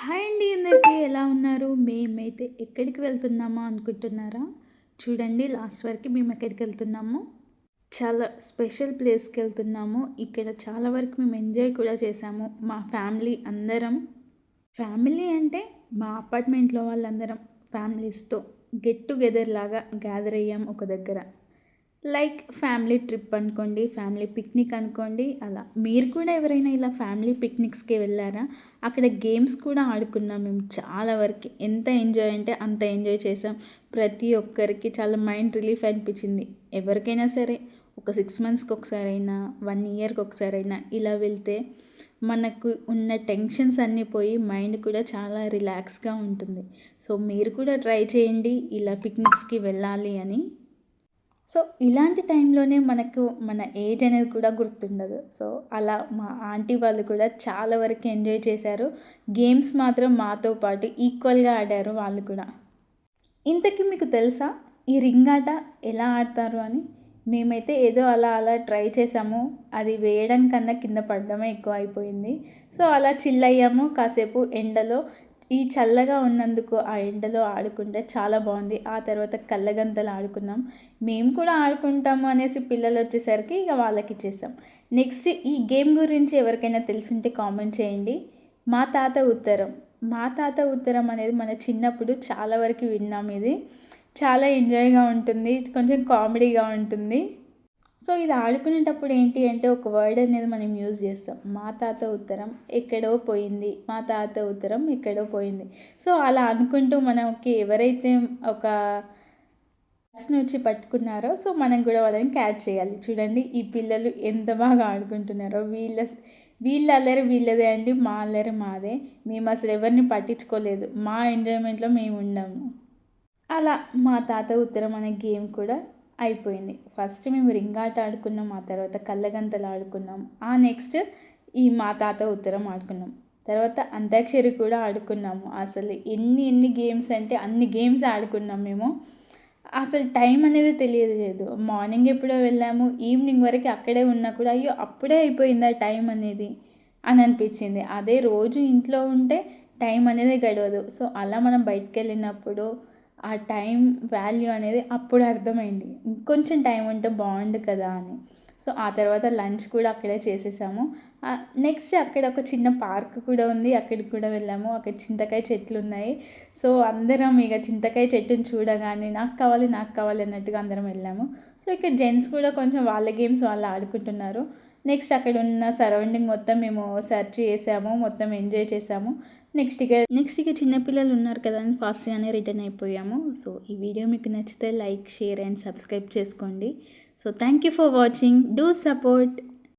Hi అండి అందరికీ ఎలా ఉన్నారు? మేమైతే ఎక్కడికి వెళ్తున్నామా అనుకుంటున్నారా? చూడండి లాస్ట్ వరకు మేము ఎక్కడికి వెళ్తున్నాము. చాలా స్పెషల్ ప్లేస్‌కి వెళ్తున్నాము. ఇక్కడ చాలా వరకు మేము ఎంజాయ్ కూడా చేశాము. మా ఫ్యామిలీ అందరం. ఫ్యామిలీ అంటే మా అపార్ట్మెంట్‌లో వాళ్ళందరం ఫ్యామిలీస్‌తో గెట్ టుగెదర్ లాగా గ్యాదర్ అయ్యాం ఒక దగ్గర. లైక్ ఫ్యామిలీ ట్రిప్ అనుకోండి, ఫ్యామిలీ పిక్నిక్ అనుకోండి అలా. మీరు కూడా ఎవరైనా ఇలా ఫ్యామిలీ పిక్నిక్స్‌కి వెళ్ళారా? అక్కడ గేమ్స్ కూడా ఆడుకున్నాం మేము చాలా వరకి. ఎంత ఎంజాయ్ అంటే అంత ఎంజాయ్ చేసాం. ప్రతి ఒక్కరికి చాలా మైండ్ రిలీఫ్ అనిపించింది. ఎవరికైనా సరే ఒక 6 మంత్స్‌కి ఒకసారైనా, 1 ఇయర్‌కి ఒకసారైనా ఇలా వెళ్తే మనకు ఉన్న టెన్షన్స్ అన్నీ పోయి మైండ్ కూడా చాలా రిలాక్స్‌గా ఉంటుంది. సో మీరు కూడా ట్రై చేయండి ఇలా పిక్నిక్స్‌కి వెళ్ళాలి అని. సో ఇలాంటి టైంలోనే మనకు మన ఏజ్ అనేది కూడా గుర్తుండదు. సో అలా మా ఆంటీ వాళ్ళు కూడా చాలా వరకు ఎంజాయ్ చేశారు. గేమ్స్ మాత్రం మాతో పాటు ఈక్వల్‌గా ఆడారు వాళ్ళు కూడా. ఇంతకీ మీకు తెలుసా ఈ రింగ్ ఆట ఎలా ఆడతారు అని? మేమైతే ఏదో అలా అలా ట్రై చేసాము. అది వేయడం కన్నా కింద పడడమే ఎక్కువ అయిపోయింది. సో అలా చిల్ అయ్యాము కాసేపు ఎండలో. ఈ చల్లగా ఉన్నందుకు ఆ ఎండలో ఆడుకుంటే చాలా బాగుంది. ఆ తర్వాత కళ్ళగంతలు ఆడుకున్నాం. మేము కూడా ఆడుకుంటాము అనేసి పిల్లలు వచ్చేసరికి ఇక వాళ్ళకి ఇచ్చేసాం. నెక్స్ట్ ఈ గేమ్ గురించి ఎవరికైనా తెలిసుంటే కామెంట్ చేయండి. మా తాత ఉత్తరం. మా తాత ఉత్తరం అనేది మన చిన్నప్పుడు చాలా వరకు విన్నాం ఇది. చాలా ఎంజాయ్‌గా ఉంటుంది. కొంచెం కామెడీగా ఉంటుంది. సో ఇది ఆడుకునేటప్పుడు ఏంటి అంటే ఒక వర్డ్ అనేది మనం యూజ్ చేస్తాం. మా తాత ఉత్తరం ఎక్కడో పోయింది. మా తాత ఉత్తరం ఎక్కడో పోయింది. సో అలా అనుకుంటూ మనకి ఎవరైతే ఒక పర్సన్ వచ్చి పట్టుకున్నారో సో మనం కూడా వాళ్ళని క్యాచ్ చేయాలి. చూడండి ఈ పిల్లలు ఎంత బాగా ఆడుకుంటున్నారో. వీళ్ళ అల్లరి వీళ్ళదే అండి. మా అల్లరి మాదే. మేము అసలు ఎవరిని పట్టించుకోలేదు. మా ఎంజాయ్‌మెంట్‌లో మేము ఉన్నాము. అలా మా తాత ఉత్తరం అనే గేమ్ కూడా అయిపోయింది. ఫస్ట్ మేము రింగ్ ఆట ఆడుకున్నాం. ఆ తర్వాత కళ్ళగంతలు ఆడుకున్నాం. ఆ నెక్స్ట్ ఈ మా తాత ఉత్తరం ఆడుకున్నాం. తర్వాత అంతాక్షరి కూడా ఆడుకున్నాము. అసలు ఎన్ని ఎన్ని గేమ్స్ అంటే అన్ని గేమ్స్ ఆడుకున్నాం మేము. అసలు టైం అనేది తెలియలేదు. మార్నింగ్ ఎప్పుడో వెళ్ళాము. ఈవినింగ్ వరకు అక్కడే ఉన్నా కూడా అయ్యో! అప్పుడే అయిపోయిందా టైం అనేది అని అనిపించింది. అదే రోజు ఇంట్లో ఉంటే టైం అనేది గడవదు. సో అలా మనం బయటికెళ్ళినప్పుడు ఆ టైం వాల్యూ అనేది అప్పుడు అర్థమైంది. ఇంకొంచెం టైం ఉంటే బాగుండు కదా అని. సో ఆ తర్వాత లంచ్ కూడా అక్కడే చేసేసాము. నెక్స్ట్ అక్కడ ఒక చిన్న పార్క్ కూడా ఉంది. అక్కడికి కూడా వెళ్ళాము. అక్కడ చింతకాయ చెట్లు ఉన్నాయి. సో అందరం ఇక చింతకాయ చెట్టుని చూడగానే నాకు కావాలి నాకు కావాలి అన్నట్టుగా అందరం వెళ్ళాము. సో ఇక్కడ జెంట్స్ కూడా కొంచెం వాళ్ళ గేమ్స్ వాళ్ళు ఆడుకుంటున్నారు. నెక్స్ట్ అక్కడ ఉన్న సరౌండింగ్ మొత్తం మేము సెర్చ్ చేసాము. మొత్తం ఎంజాయ్ చేసాము. నెక్స్ట్ ఇక చిన్న పిల్లలు ఉన్నారు కదా అని ఫాస్ట్‌గానే రిటర్న్ అయిపోయాము. సో ఈ వీడియో మీకు నచ్చితే లైక్, షేర్ అండ్ సబ్స్క్రైబ్ చేసుకోండి. So thank you for watching. Do support.